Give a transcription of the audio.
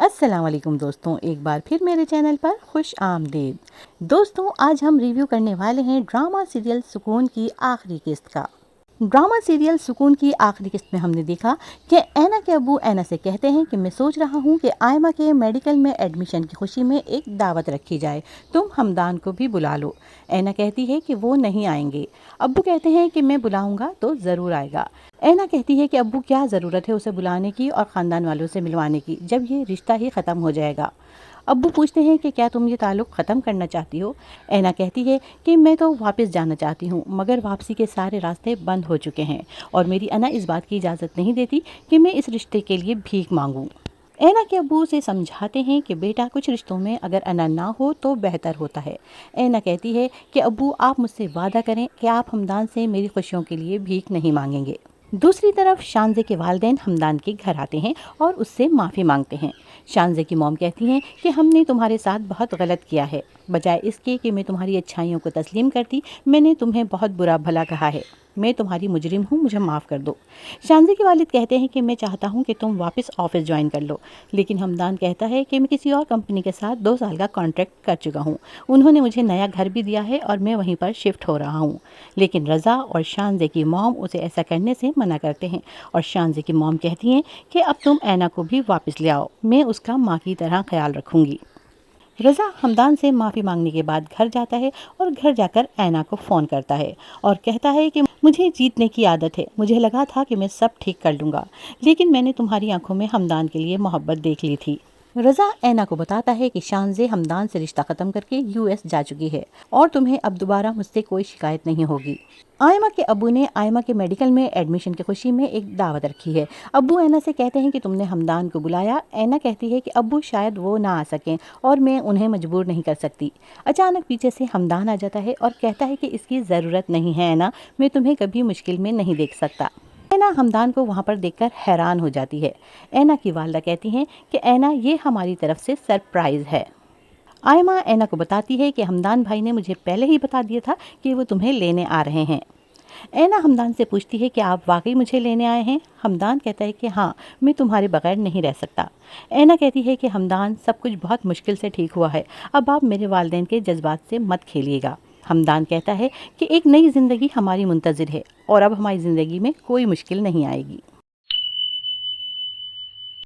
السلام علیکم دوستوں، ایک بار پھر میرے چینل پر خوش آمدید۔ دوستوں، آج ہم ریویو کرنے والے ہیں ڈرامہ سیریل سکون کی آخری قسط کا۔ ڈرامہ سیریل سکون کی آخری قسط میں ہم نے دیکھا کہ اینا کے ابو اینا سے کہتے ہیں کہ میں سوچ رہا ہوں کہ آئمہ کے میڈیکل میں ایڈمیشن کی خوشی میں ایک دعوت رکھی جائے، تم حمدان کو بھی بلا لو۔ اینا کہتی ہے کہ وہ نہیں آئیں گے۔ ابو کہتے ہیں کہ میں بلاؤں گا تو ضرور آئے گا۔ اینا کہتی ہے کہ ابو کیا ضرورت ہے اسے بلانے کی اور خاندان والوں سے ملوانے کی جب یہ رشتہ ہی ختم ہو جائے گا۔ ابو پوچھتے ہیں کہ کیا تم یہ تعلق ختم کرنا چاہتی ہو؟ اینا کہتی ہے کہ میں تو واپس جانا چاہتی ہوں، مگر واپسی کے سارے راستے بند ہو چکے ہیں اور میری انا اس بات کی اجازت نہیں دیتی کہ میں اس رشتے کے لیے بھیک مانگوں۔ اینا کے ابو اسے سمجھاتے ہیں کہ بیٹا کچھ رشتوں میں اگر انا نہ ہو تو بہتر ہوتا ہے۔ اینا کہتی ہے کہ ابو آپ مجھ سے وعدہ کریں کہ آپ حمدان سے میری خوشیوں کے لیے بھیک نہیں مانگیں گے۔ دوسری طرف شانزے کے والدین حمدان کے گھر آتے ہیں اور اس سے معافی مانگتے ہیں۔ شانزے کی موم کہتی ہیں کہ ہم نے تمہارے ساتھ بہت غلط کیا ہے، بجائے اس کے کہ میں تمہاری اچھائیوں کو تسلیم کرتی میں نے تمہیں بہت برا بھلا کہا ہے، میں تمہاری مجرم ہوں، مجھے معاف کر دو۔ شانزے کے والد کہتے ہیں کہ میں چاہتا ہوں کہ تم واپس آفس جوائن کر لو، لیکن حمدان کہتا ہے کہ میں کسی اور کمپنی کے ساتھ 2 سال کا کانٹریکٹ کر چکا ہوں، انہوں نے مجھے نیا گھر بھی دیا ہے اور میں وہیں پر شفٹ ہو رہا ہوں۔ لیکن رضا اور شانزے کی موم اسے ایسا کرنے سے منع کرتے ہیں اور شانزے کی موم کہتی ہیں کہ اب تم اینا کو بھی واپس لے آؤ، میں اس کا ماں کی طرح خیال رکھوں گی۔ رضا حمدان سے معافی مانگنے کے بعد گھر جاتا ہے اور گھر جا کر اینا کو فون کرتا ہے اور کہتا ہے کہ مجھے جیتنے کی عادت ہے، مجھے لگا تھا کہ میں سب ٹھیک کر لوں گا، لیکن میں نے تمہاری آنکھوں میں حمدان کے لیے محبت دیکھ لی تھی۔ رضا اینا کو بتاتا ہے کہ شانزے حمدان سے رشتہ ختم کر کے US جا چکی ہے اور تمہیں اب دوبارہ مجھ سے کوئی شکایت نہیں ہوگی۔ آئمہ کے ابو نے آئمہ کے میڈیکل میں ایڈمیشن کی خوشی میں ایک دعوت رکھی ہے۔ ابو اینا سے کہتے ہیں کہ تم نے حمدان کو بلایا؟ اینا کہتی ہے کہ ابو شاید وہ نہ آ سکیں اور میں انہیں مجبور نہیں کر سکتی۔ اچانک پیچھے سے حمدان آ جاتا ہے اور کہتا ہے کہ اس کی ضرورت نہیں ہے اینا، میں تمہیں کبھی مشکل میں نہیں دیکھ سکتا۔ اینا حمدان کو وہاں پر دیکھ کر حیران ہو جاتی ہے۔ اینا کی والدہ کہتی ہیں کہ اینا یہ ہماری طرف سے سرپرائز ہے۔ آئمہ اینا کو بتاتی ہے کہ حمدان بھائی نے مجھے پہلے ہی بتا دیا تھا کہ وہ تمہیں لینے آ رہے ہیں۔ اینا حمدان سے پوچھتی ہے کہ آپ واقعی مجھے لینے آئے ہیں؟ حمدان کہتا ہے کہ ہاں، میں تمہارے بغیر نہیں رہ سکتا۔ اینا کہتی ہے کہ حمدان سب کچھ بہت مشکل سے ٹھیک ہوا ہے، اب آپ میرے والدین کے جذبات سے مت کھیلیے گا۔ حمدان کہتا ہے کہ ایک نئی زندگی ہماری منتظر ہے اور اب ہماری زندگی میں کوئی مشکل نہیں آئے گی۔